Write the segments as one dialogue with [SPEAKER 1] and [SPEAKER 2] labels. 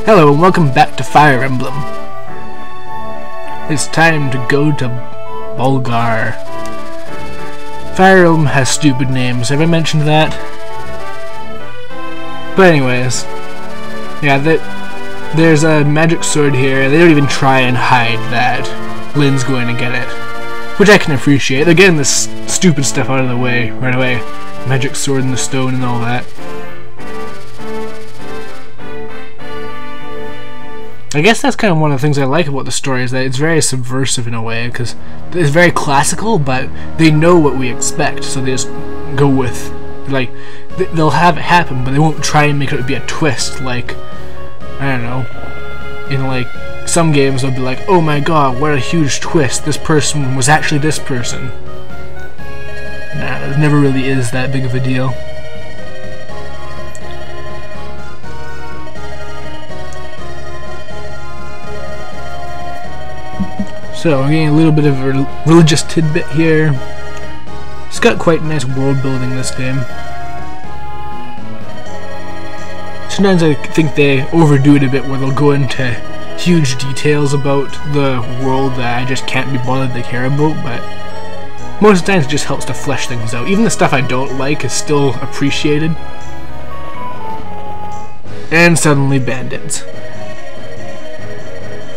[SPEAKER 1] Hello and welcome back to Fre Emblem. It's time to go to Bulgar. Fre Emblem has stupid names. Have I mentioned that? But anyways, yeah, there's a magic sword here. They don't even try and hide that Lynn's going to get it, which I can appreciate. They're getting this stupid stuff out of the way right away. Magic sword in the stone and all that. I guess that's kind of one of the things I like about the story, is that it's very subversive in a way, because it's very classical, but they know what we expect, so they just go with, like, they'll have it happen, but they won't try and make it be a twist, like, I don't know, in like, some games they'll be like, oh my god, what a huge twist, this person was actually this person. Nah, it never really is that big of a deal. So, we're getting a little bit of a religious tidbit here. It's got quite nice world building, this game. Sometimes I think they overdo it a bit, where they'll go into huge details about the world that I just can't be bothered to care about, but most of the times it just helps to flesh things out. Even the stuff I don't like is still appreciated. And suddenly bandits.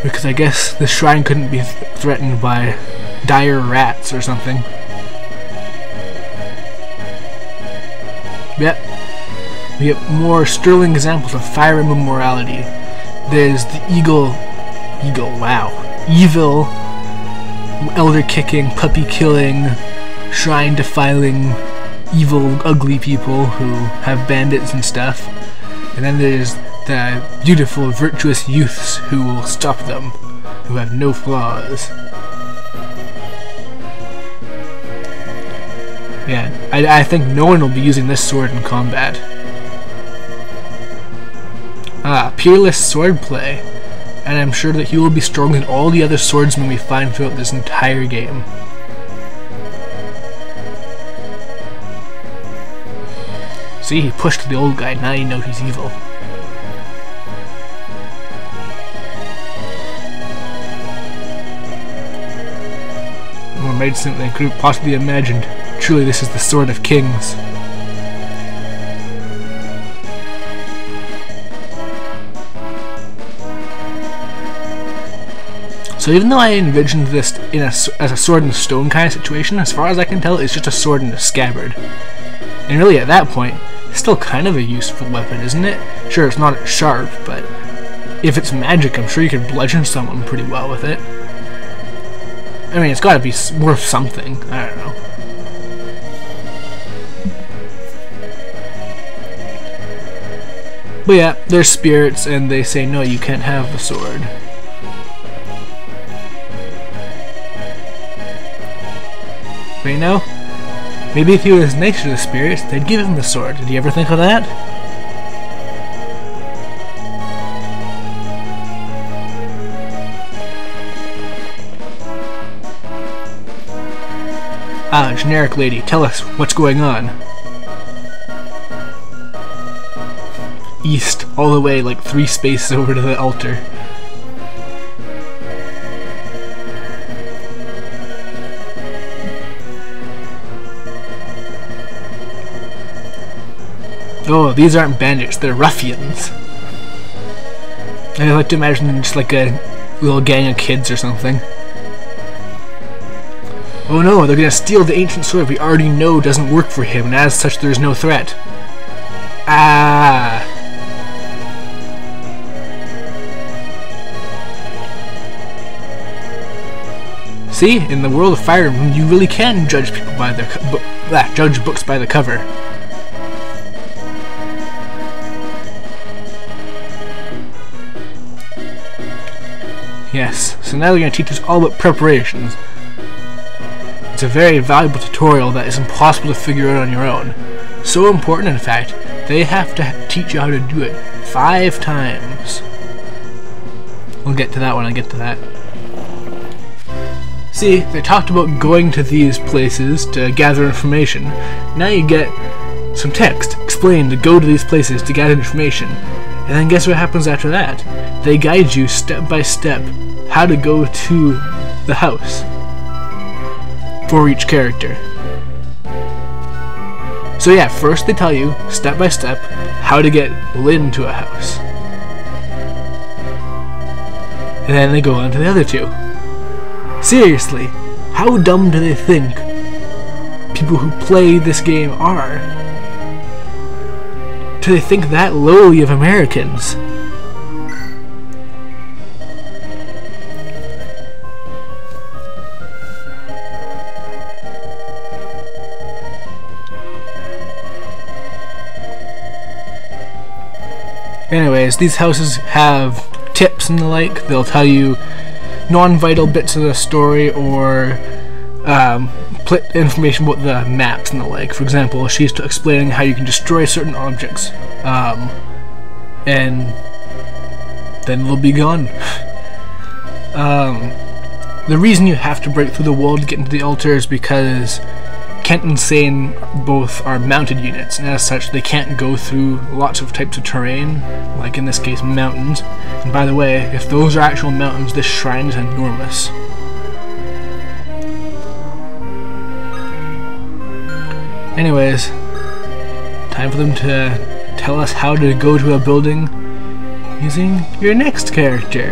[SPEAKER 1] Because I guess the shrine couldn't be threatened by dire rats or something. Yep. We get more sterling examples of Fre Emblem morality. There's the evil, elder kicking, puppy killing, shrine defiling, evil, ugly people who have bandits and stuff. And then there's the beautiful, virtuous youths who will stop them, who have no flaws. Yeah, I think no one will be using this sword in combat. Ah, peerless swordplay. And I'm sure that he will be stronger than all the other swordsmen we find throughout this entire game. See, he pushed the old guy, now you know he's evil. More medicine than I could have possibly imagined. Truly, this is the sword of kings. So even though I envisioned this as a sword and stone kind of situation, as far as I can tell, it's just a sword and a scabbard. And really, at that point, it's still kind of a useful weapon, isn't it? Sure, it's not sharp, but if it's magic, I'm sure you could bludgeon someone pretty well with it. I mean, it's gotta be worth something. I don't know. But yeah, they're spirits, and they say, no, you can't have the sword. But you know, maybe if he was nice to the spirits, they'd give him the sword. Did you ever think of that? Ah, generic lady, tell us what's going on. East, all the way like 3 spaces over to the altar. Oh, these aren't bandits, they're ruffians. I like to imagine them just like a little gang of kids or something. Oh no, they're gonna steal the ancient sword we already know doesn't work for him, and as such there's no threat. Ah! See, in the world of Fre Emblem, you really can judge people by their judge books by the cover. Yes, so now they're going to teach us all about preparations. It's a very valuable tutorial that is impossible to figure out on your own. So important, in fact, they have to teach you how to do it 5 times. We'll get to that when I get to that. See, they talked about going to these places to gather information. Now you get some text explaining explain to go to these places to gather information. And then guess what happens after that? They guide you step by step how to go to the house for each character. So yeah, first they tell you, step by step, how to get Lynn to a house. And then they go on to the other two. Seriously, how dumb do they think people who play this game are? Do they think that lowly of Americans? Anyways, these houses have tips and the like. They'll tell you non-vital bits of the story or information about the maps and the like. For example, she's explaining how you can destroy certain objects, and then they'll be gone. The reason you have to break through the wall to get into the altar is because Kent and Sane both are mounted units, and as such they can't go through lots of types of terrain, like in this case mountains. And by the way, if those are actual mountains, this shrine is enormous. Anyways, time for them to tell us how to go to a building using your next character.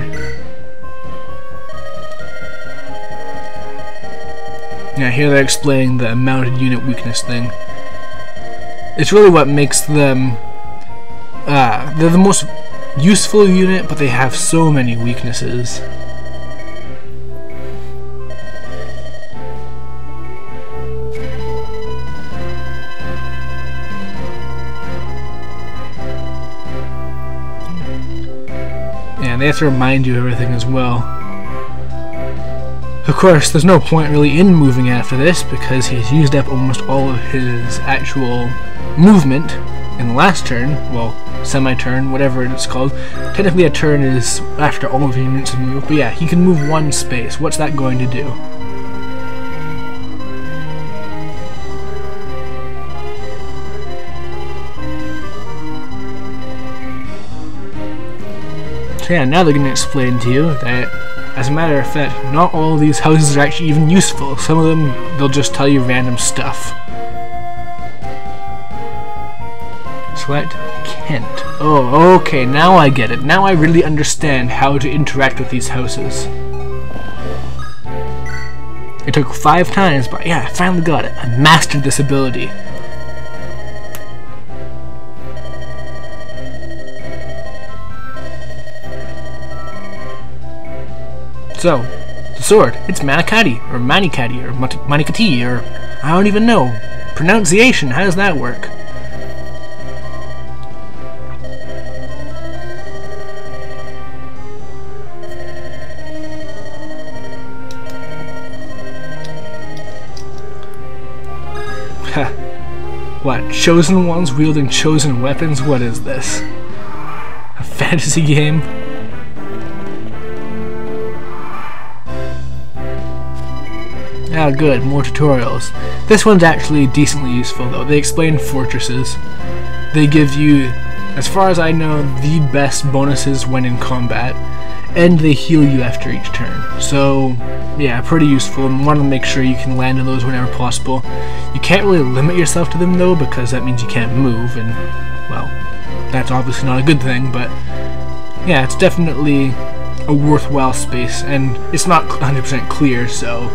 [SPEAKER 1] Now here they're explaining the mounted unit weakness thing. It's really what makes them, they're the most useful unit, but they have so many weaknesses. Yeah, they have to remind you of everything as well. Of course, there's no point really in moving after this because he's used up almost all of his actual movement in the last turn. Well, semi-turn, whatever it's called. Technically a turn is after all of your units have moved, but yeah, he can move one space. What's that going to do? So yeah, now they're going to explain to you that, as a matter of fact, not all of these houses are actually even useful. Some of them, they'll just tell you random stuff. Select Kent. Oh, okay, now I get it. Now I really understand how to interact with these houses. It took 5 times, but yeah, I finally got it. I mastered this ability. So, the sword, it's Manikati, or Manikati, or Manikati, or I don't even know. Pronunciation, how does that work? What, chosen ones wielding chosen weapons? What is this? A fantasy game? Ah, good, more tutorials. This one's actually decently useful though. They explain fortresses. They give you, as far as I know, the best bonuses when in combat, and they heal you after each turn. So, yeah, pretty useful, and want to make sure you can land on those whenever possible. You can't really limit yourself to them though, because that means you can't move, and, well, that's obviously not a good thing, but yeah, it's definitely a worthwhile space, and it's not 100% clear, so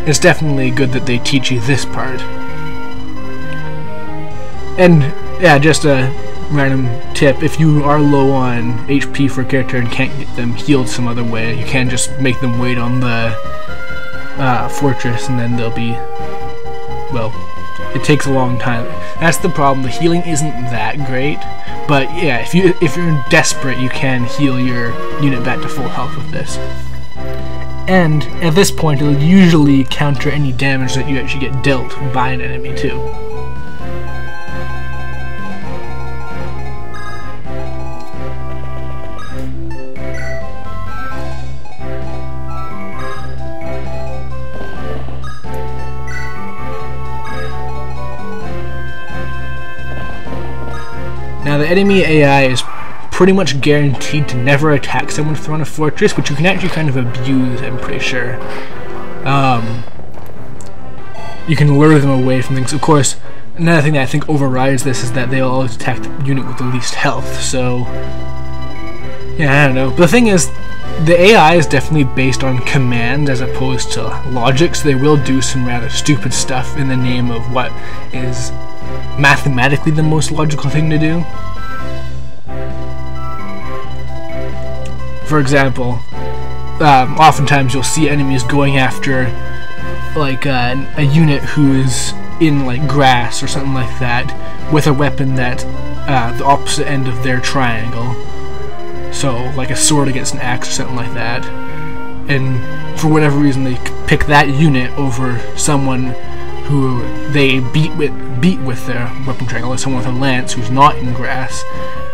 [SPEAKER 1] it's definitely good that they teach you this part. And yeah, just a random tip, if you are low on HP for a character and can't get them healed some other way, you can just make them wait on the fortress, and then they'll be, well, it takes a long time. That's the problem, the healing isn't that great, but yeah, if you're desperate, you can heal your unit back to full health with this. And at this point, it'll usually counter any damage that you actually get dealt by an enemy too. enemy AI is pretty much guaranteed to never attack someone from a fortress, which you can actually kind of abuse, I'm pretty sure. You can lure them away from things. Of course, another thing that I think overrides this is that they'll always attack the unit with the least health, so yeah, I don't know. But the thing is, the AI is definitely based on command as opposed to logic, so they will do some rather stupid stuff in the name of what is mathematically the most logical thing to do. For example, oftentimes you'll see enemies going after like a unit who is in like grass or something like that with a weapon that the opposite end of their triangle. So, like a sword against an axe or something like that. And for whatever reason, they pick that unit over someone who they beat with their weapon triangle, like someone with a lance who's not in grass.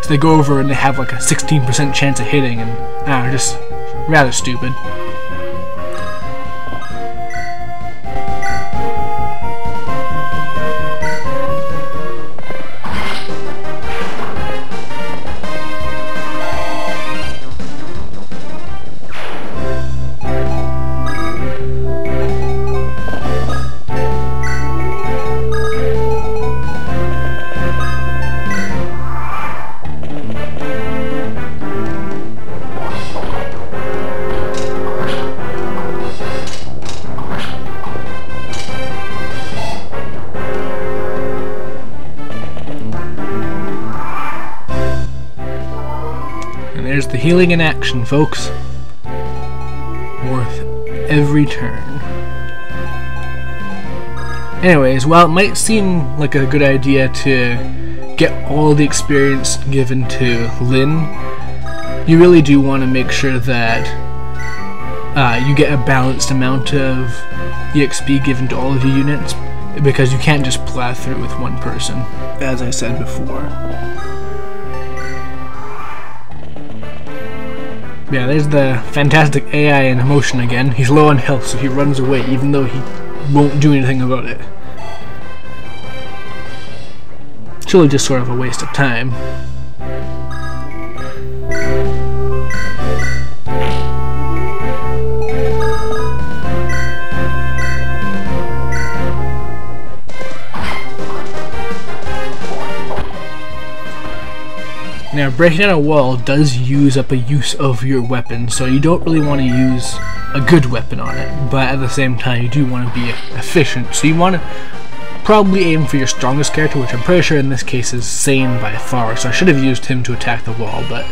[SPEAKER 1] So they go over and they have like a 16% chance of hitting, and just rather stupid. There's the healing in action, folks. Worth every turn. Anyways, while it might seem like a good idea to get all the experience given to Lyn, you really do want to make sure that you get a balanced amount of EXP given to all of your units, because you can't just plow through with one person, as I said before. Yeah, there's the fantastic AI in motion again. He's low on health, so he runs away, even though he won't do anything about it. It's really just sort of a waste of time. Now, breaking down a wall does use up a use of your weapon, so you don't really want to use a good weapon on it, but at the same time you do want to be efficient, so you want to probably aim for your strongest character, which I'm pretty sure in this case is Sane by far, so I should have used him to attack the wall, but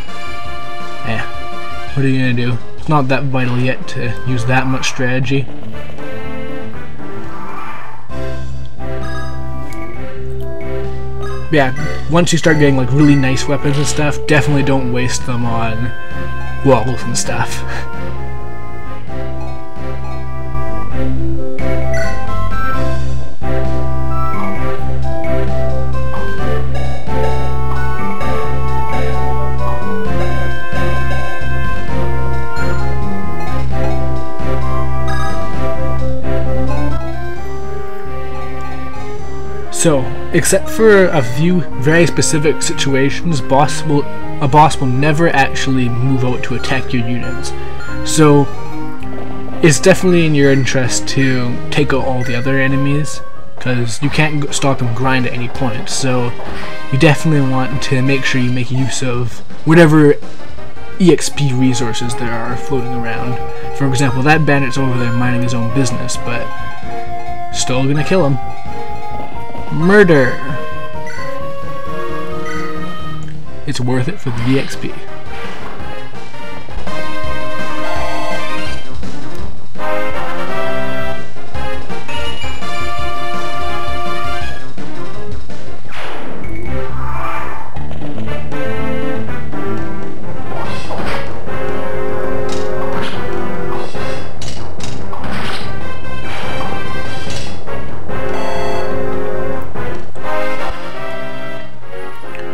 [SPEAKER 1] what are you going to do? It's not that vital yet to use that much strategy. Yeah, once you start getting like really nice weapons and stuff, definitely don't waste them on walls and stuff. So, except for a few very specific situations, a boss will never actually move out to attack your units. So, it's definitely in your interest to take out all the other enemies, because you can't stop and grind at any point. So, you definitely want to make sure you make use of whatever EXP resources there are floating around. For example, that bandit's over there minding his own business, but still gonna kill him. Murder! It's worth it for the EXP.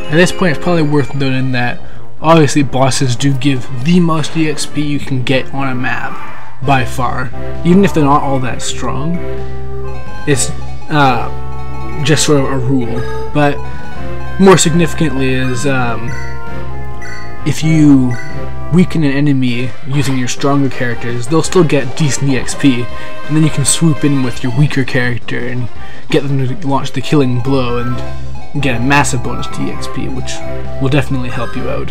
[SPEAKER 1] At this point, it's probably worth noting that obviously bosses do give the most EXP you can get on a map, by far. Even if they're not all that strong, it's just sort of a rule. But more significantly is if you weaken an enemy using your stronger characters, they'll still get decent EXP, and then you can swoop in with your weaker character and get them to launch the killing blow and get a massive bonus to EXP, which will definitely help you out.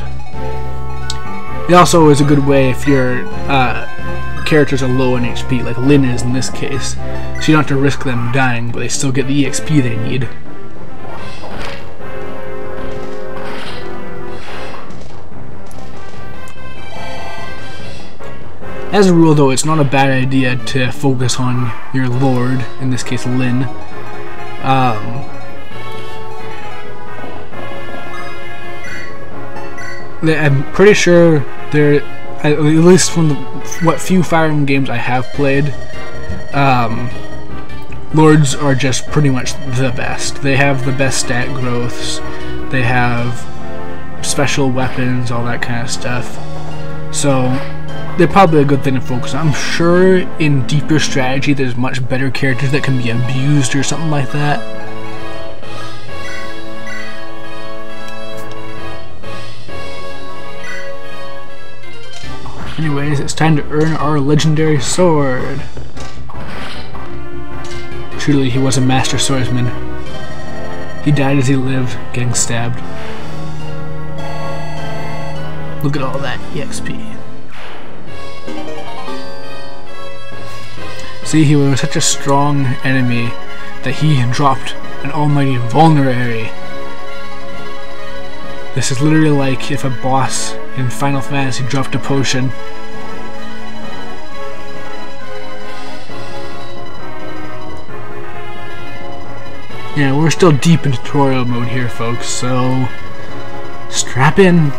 [SPEAKER 1] It also is a good way if your characters are low on HP, like Lyn is in this case, so you don't have to risk them dying, but they still get the EXP they need. As a rule though, it's not a bad idea to focus on your lord, in this case Lyn. I'm pretty sure there, at least from what few Fire Emblem games I have played, lords are just pretty much the best. They have the best stat growths, they have special weapons, all that kind of stuff. So they're probably a good thing to focus on. I'm sure in deeper strategy there's much better characters that can be abused or something like that. Anyways, it's time to earn our legendary sword. Truly, he was a master swordsman. He died as he lived, getting stabbed. Look at all that EXP. See, he was such a strong enemy that he dropped an almighty vulnerary. This is literally like if a boss in Final Fantasy dropped a potion. Yeah, we're still deep in tutorial mode here, folks, so strap in.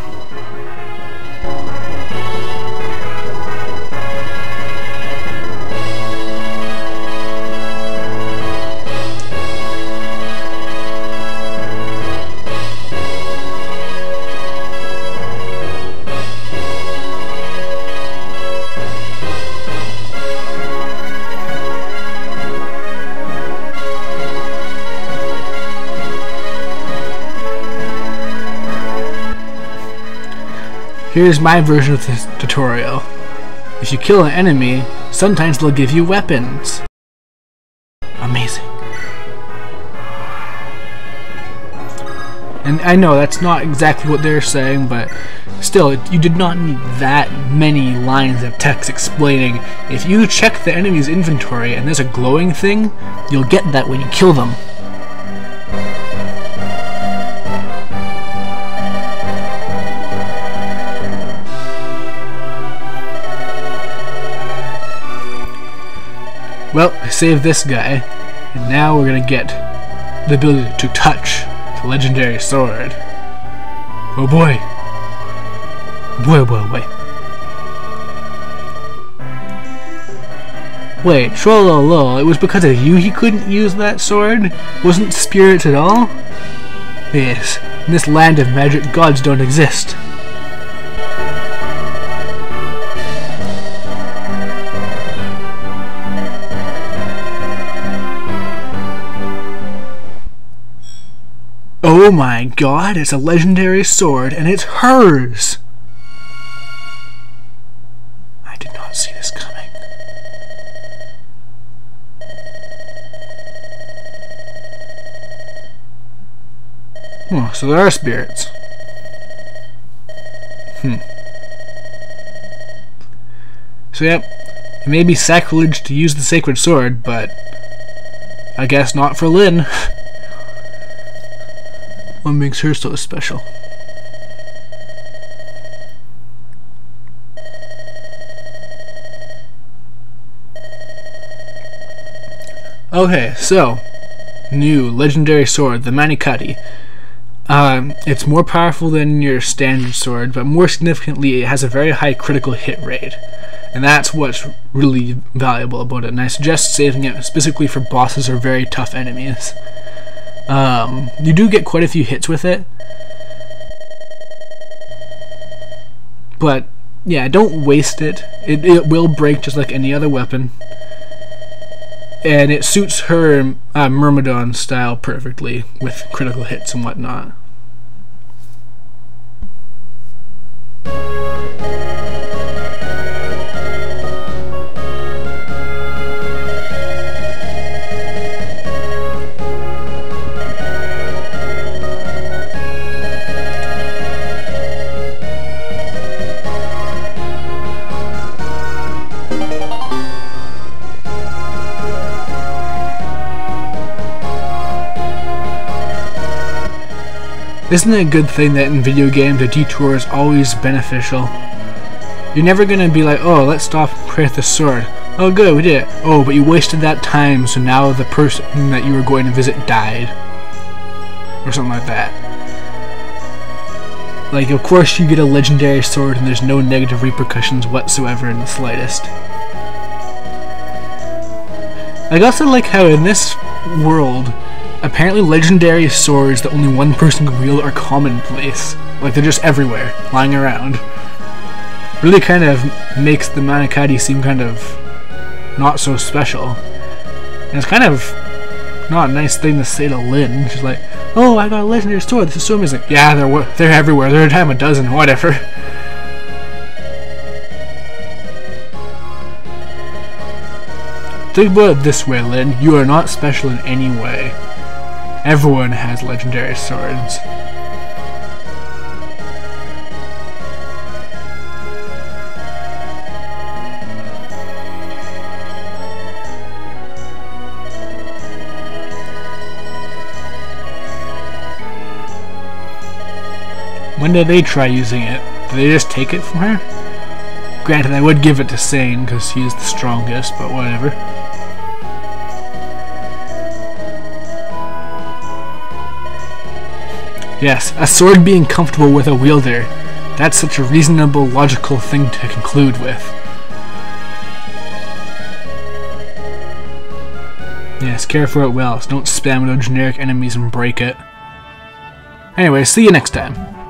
[SPEAKER 1] Here's my version of this tutorial. If you kill an enemy, sometimes they'll give you weapons. Amazing. And I know that's not exactly what they're saying, but still, you did not need that many lines of text explaining if you check the enemy's inventory and there's a glowing thing, you'll get that when you kill them. Well, I saved this guy, and now we're gonna get the ability to touch the legendary sword. Oh boy. Boy, boy, boy. Wait, trollolo, it was because of you he couldn't use that sword? Wasn't spirits at all? Yes, in this land of magic, gods don't exist. Oh my god, it's a legendary sword, and it's hers! I did not see this coming. Oh, so there are spirits. So yep, it may be sacrilege to use the sacred sword, but I guess not for Lyn. What makes her so special? Okay, so new legendary sword, the Manikati. It's more powerful than your standard sword, but more significantly, it has a very high critical hit rate, and that's what's really valuable about it. And I suggest saving it specifically for bosses or very tough enemies. You do get quite a few hits with it, but yeah, don't waste it. It will break just like any other weapon, and it suits her Myrmidon style perfectly with critical hits and whatnot. Isn't it a good thing that in video games a detour is always beneficial? You're never gonna be like, oh, let's stop and pray with the sword. Oh good, we did it. Oh, but you wasted that time, so now the person that you were going to visit died. Or something like that. Like, of course you get a legendary sword and there's no negative repercussions whatsoever in the slightest. I also like how in this world, apparently legendary swords that only one person can wield are commonplace. Like, they're just everywhere, lying around. Really kind of makes the Manakadi seem kind of not so special. And it's kind of not a nice thing to say to Lynn. She's like, oh, I got a legendary sword, this is so amazing. Yeah, they're everywhere, they're a time a dozen, whatever. Think about it this way, Lynn, you are not special in any way. Everyone has legendary swords. When did they try using it? Did they just take it from her? Granted, I would give it to Sane because he's the strongest, but whatever. Yes, a sword being comfortable with a wielder. That's such a reasonable, logical thing to conclude with. Yes, care for it well, so don't spam it on generic enemies and break it. Anyway, see you next time.